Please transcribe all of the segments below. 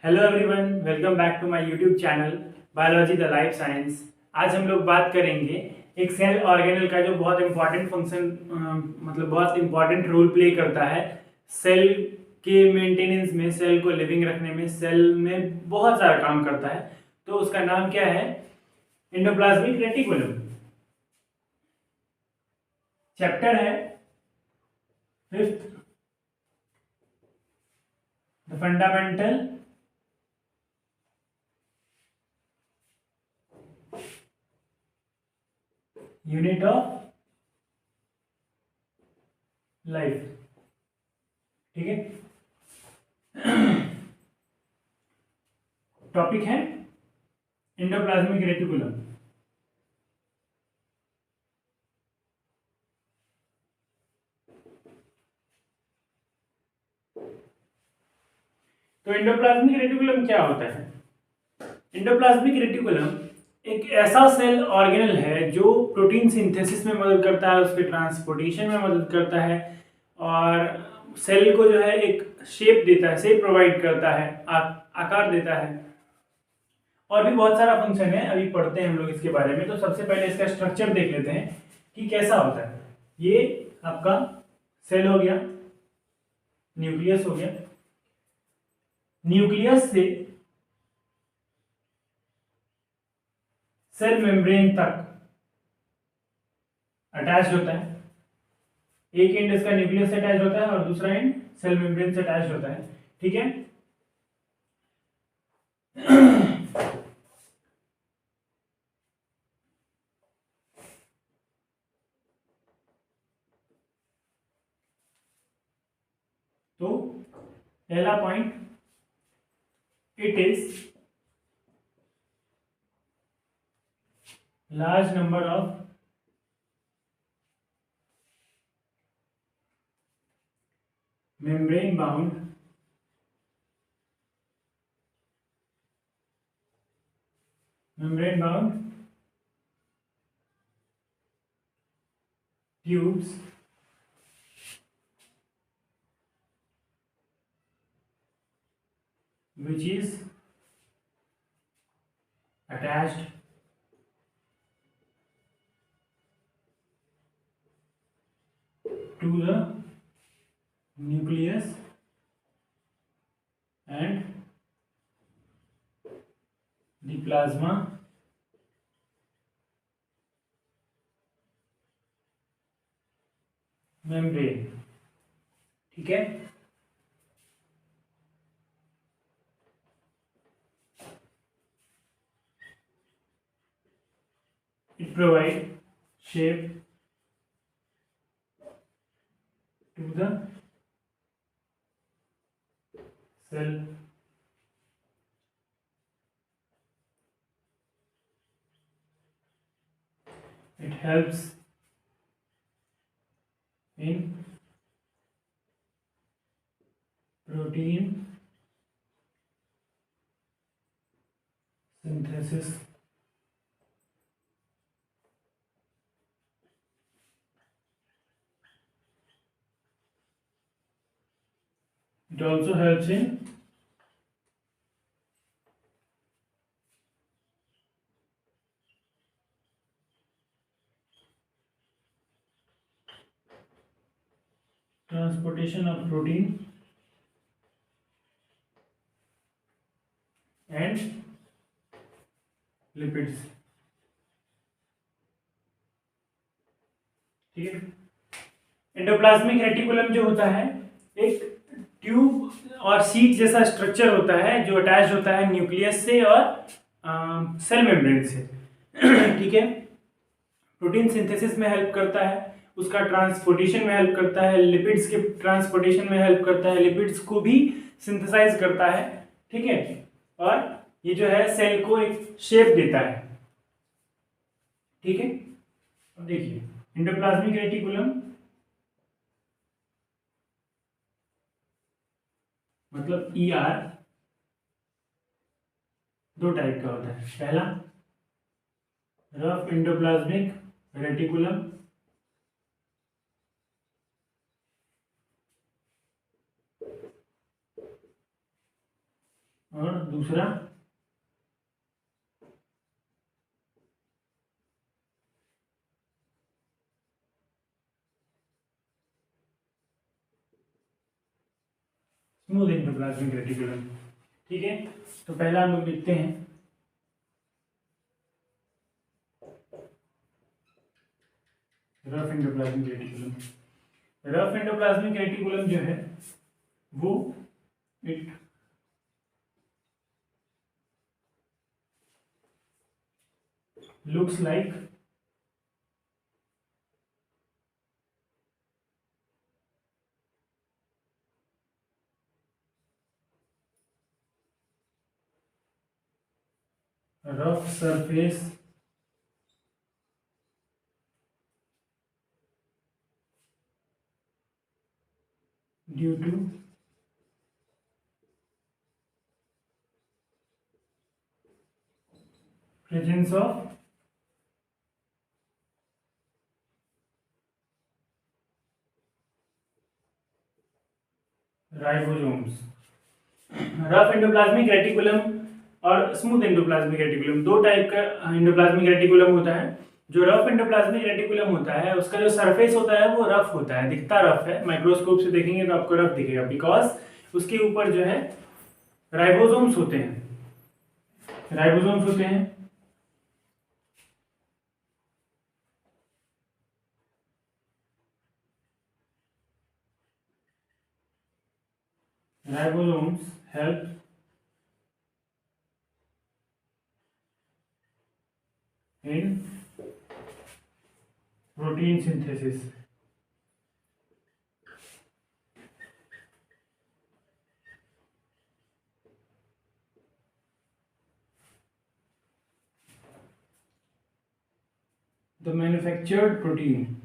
Hello everyone, welcome back to my YouTube channel biology the life science. आज हम लोग बात करेंगे एक सेल ऑर्गेनल का जो बहुत इंपॉर्टेंट फंक्शन मतलब बहुत इंपॉर्टेंट रोल प्ले करता है सेल के मेंटेनेंस में, सेल को लिविंग रखने में, सेल में बहुत सारा काम करता है। तो उसका नाम क्या है? Endoplasmic reticulum. चैप्टर है fifth, the fundamental unit of life. ठीक है, टॉपिक है एंडोप्लाज्मिक रेटिकुलम। तो एंडोप्लाज्मिक रेटिकुलम क्या होता है? एंडोप्लाज्मिक रेटिकुलम एक ऐसा सेल ऑर्गेनल है जो प्रोटीन सिंथेसिस में मदद करता है, उसके ट्रांसपोर्टेशन में मदद करता है और सेल को जो है एक शेप देता है, शेप प्रोवाइड करता है, आकार देता है। और भी बहुत सारा फंक्शन है, अभी पढ़ते हैं हम लोग इसके बारे में। तो सबसे पहले इसका स्ट्रक्चर देख लेते हैं कि कैसा होता है। ये आपका सेल हो गया, न्यूक्लियस हो गया, न्यूक्लियस से सेल मेम्ब्रेन तक अटैच होता है। एक एंड इसका न्यूक्लियस से अटैच होता है और दूसरा एंड सेल मेम्ब्रेन से अटैच होता है। ठीक है, तो पहला point, it is large number of membrane bound tubes which is attached to the nucleus and the plasma membrane। ठीक है, it provide shape to the cell it helps in protein synthesis it also helps in transportation of protein and lipids। ठीक है, endoplasmic reticulum जो होता है एक tube और seat जैसा स्ट्रक्चर होता है जो अटैच होता है न्यूक्लियस से और सेल मेम्ब्रेन से। ठीक है, प्रोटीन सिंथेसिस में हेल्प करता है, उसका ट्रांसपोर्टेशन में हेल्प करता है, लिपिड्स के ट्रांसपोर्टेशन में हेल्प करता है, लिपिड्स को भी सिंथेसाइज करता है। ठीक है, और ये जो है सेल को एक शेप देता है। ठीक है, अब देखिए एंडोप्लाज्मिक रेटिकुलम मतलब ER दो टाइप का होता है। पहला रफ एंडोप्लाज्मिक रेटिकुलम और दूसरा स्मूथ एंडोप्लाज्मिक रेटिकुलम। ठीक है, तो पहला हम लोग लिखते हैं rough endoplasmic reticulum. Rough endoplasmic reticulum जो है वो it looks like a rough surface due to presence of ribosomes. Rough endoplasmic reticulum और स्मूथ एंडोप्लाज्मिक रेटिकुलम, दो टाइप का एंडोप्लाज्मिक रेटिकुलम होता है। जो रफ एंडोप्लाज्मिक रेटिकुलम होता है उसका जो सरफेस होता है वो रफ होता है, दिखता रफ है, माइक्रोस्कोप से देखेंगे तो आपको रफ दिखेगा, बिकॉज उसके ऊपर जो है राइबोसोम्स होते हैं, राइबोसोम्स होते हैं। Ribosomes help in protein synthesis. The manufactured protein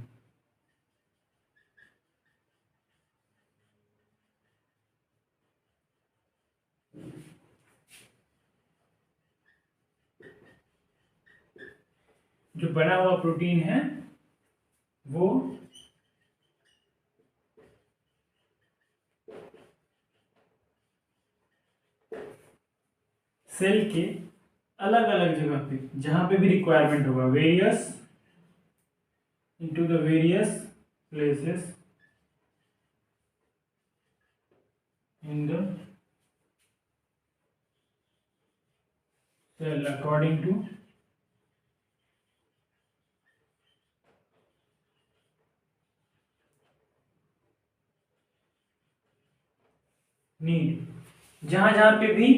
जो बना हुआ प्रोटीन है वो सेल के अलग अलग जगह पे जहां पे भी रिक्वायरमेंट होगा, various into the various places in the cell according to need. जहां जहां पे भी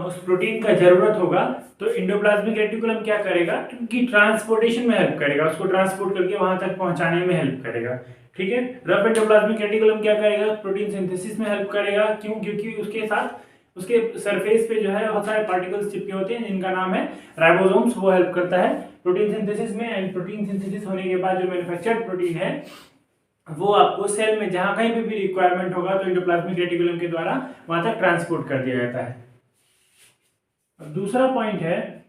उस प्रोटीन का जरूरत होगा तो एंडोप्लाज्मिक रेटिकुलम क्या करेगा, क्योंकि ट्रांसपोर्टेशन में हेल्प करेगा, उसको ट्रांसपोर्ट करके वहां तक पहुंचाने में हेल्प करेगा। ठीक है, रफ एंडोप्लाज्मिक रेटिकुलम क्या करेगा, प्रोटीन सिंथेसिस में हेल्प करेगा। क्यों, क्योंकि उसके साथ उसके सरफेस पे जो है बहुत सारे पार्टिकल्स चिपके होते हैं जिनका नाम है राइबोसोम्स, वो हेल्प करता है प्रोटीन सिंथेसिस में। एंड प्रोटीन सिंथेसिस होने के बाद जो मैन्युफैक्चर्ड प्रोटीन है वो आपको सेल में जहां कहीं पे भी रिक्वायरमेंट होगा तो एंडोप्लाज्मिक रेटिकुलम के द्वारा वहां तक ट्रांसपोर्ट कर दिया जाता है। और दूसरा पॉइंट है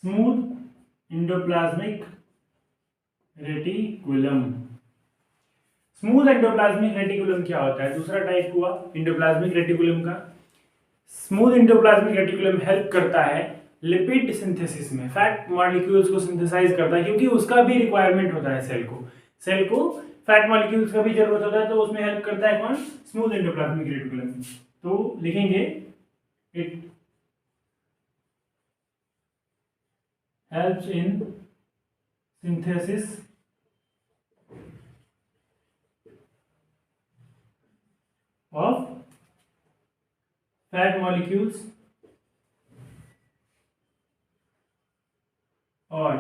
smooth endoplasmic reticulum. Smooth endoplasmic reticulum क्या होता है, दूसरा टाइप हुआ एंडोप्लाज्मिक रेटिकुलम का। स्मूथ एंडोप्लाज्मिक रेटिकुलम हेल्प करता है लिपिड सिंथेसिस में, फैट मॉलिक्यूल्स को सिंथेसाइज करता है, क्योंकि उसका भी रिक्वायरमेंट होता है सेल को फैट मॉलिक्यूल्स का भी जरूरत होता है, तो उसमें हेल्प करता है कौन, स्मूथ एंडोप्लाज्मिक रेटिकुलम। तो लिखेंगे it helps in synthesis of fat molecules और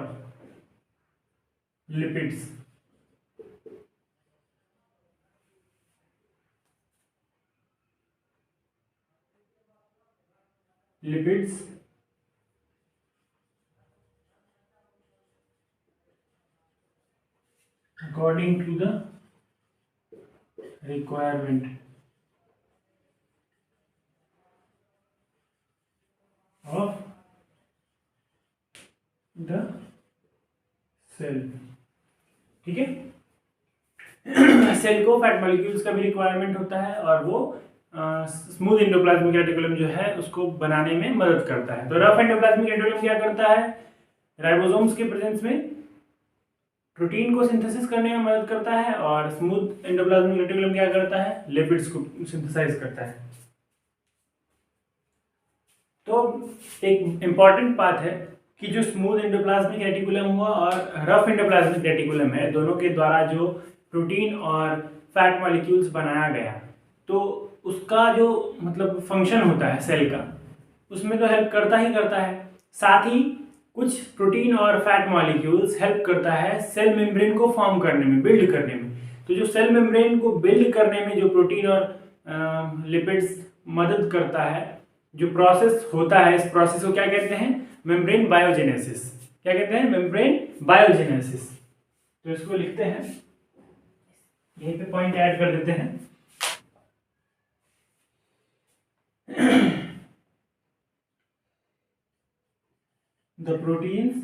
lipids. Lipids according to the requirement of the cell। ठीक है, सेल को फैट मॉलिक्यूल्स का भी रिक्वायरमेंट होता है और वो स्मूथ एंडोप्लाज्मिक रेटिकुलम जो है उसको बनाने में मदद करता है। तो रफ एंडोप्लाज्मिक रेटिकुलम क्या करता है? राइबोसोम्स के प्रेजेंस में प्रोटीन को सिंथेसिस करने में मदद करता है, और स्मूथ एंडोप्लाज्मिक रेटिकुलम क्या करता है? लिपिड्स को सिंथेसाइज करता है। तो एक इम्पॉर्टेंट बात है कि जो स्मूथ एंडोप्लाज्मिक रेटिकुलम हुआ और रफ एंडोप्लाज्मिक रेटिकुलम है, दोनों के द्वारा जो प्रोटीन और फैट मॉलिक्यूल्स बनाया गया, तो उसका जो मतलब फंक्शन होता है सेल का, उसमें तो हेल्प करता ही करता है। साथ ही कुछ प्रोटीन और फैट मॉलिक्यूल्स हेल्प करता है सेल मेम्ब्रेन को फॉर्म करने में, बिल्ड करने में। तो जो सेल मेम्ब्रेन को बिल्ड करने में जो प्रोटीन और लिपिड्स मदद करता है, जो प्रोसेस होता है, इस प्रोसेस को क्या कहते हैं? Membrane biogenesis. क्या कहते हैं? Membrane biogenesis. तो इसको लिखते हैं, यहीं पे पॉइंट ऐड कर देते हैं। The proteins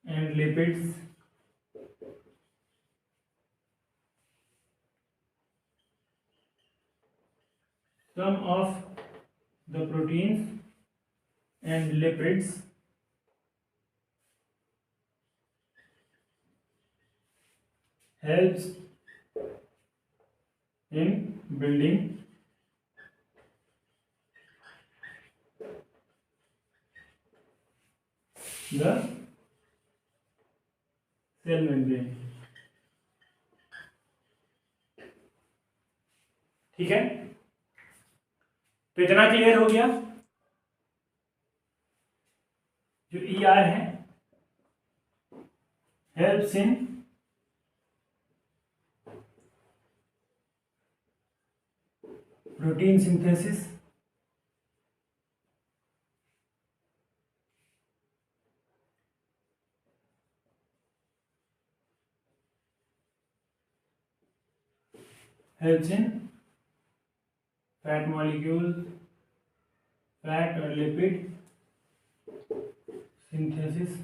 and lipids some of the proteins and lipids helps in building the cell membrane। ठीक है, तो इतना क्लियर हो गया। जो ER है, helps in protein synthesis, helps in fat molecule, fat और lipid synthesis,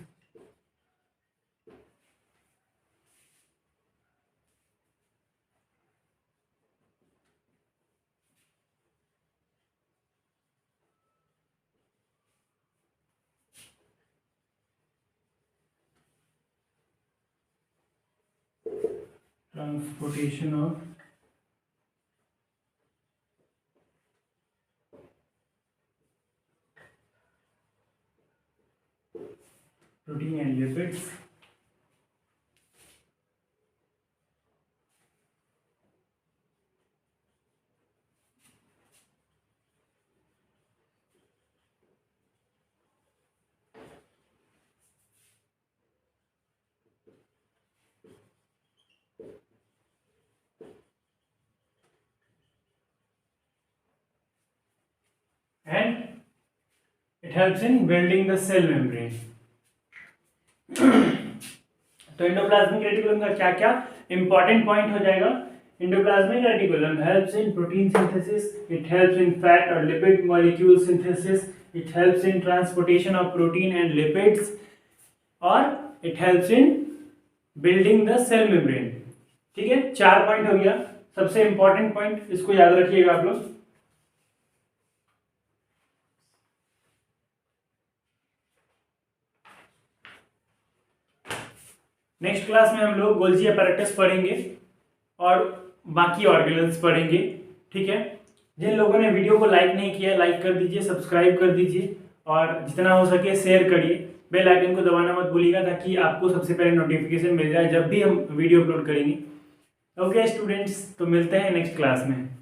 transportation of protein and lipids, and it helps in building the cell membrane। तो एंडोप्लाज्मिक रेटिकुलम का क्या क्या इंपॉर्टेंट पॉइंट हो जाएगा? Endoplasmic reticulum helps in protein synthesis, it helps in fat और lipid molecule synthesis, it helps in transportation of protein and lipids, और it helps in building the cell membrane. ठीक है, 4 point हो गया। सबसे important point इसको याद रखिएगा आप लोग। नेक्स्ट क्लास में हम लोग गोल्जी अपैरेटस पढ़ेंगे और बाकी ऑर्गेनल्स पढ़ेंगे। ठीक है, जिन लोगों ने वीडियो को लाइक नहीं किया, लाइक कर दीजिए, सब्सक्राइब कर दीजिए, और जितना हो सके शेयर करिए। बेल आइकन को दबाना मत भूलिएगा, ताकि आपको सबसे पहले नोटिफिकेशन मिल जाए जब भी हम वीडियो अपलोड करेंगे। ओके स्टूडेंट्स, तो मिलते हैं नेक्स्ट क्लास में।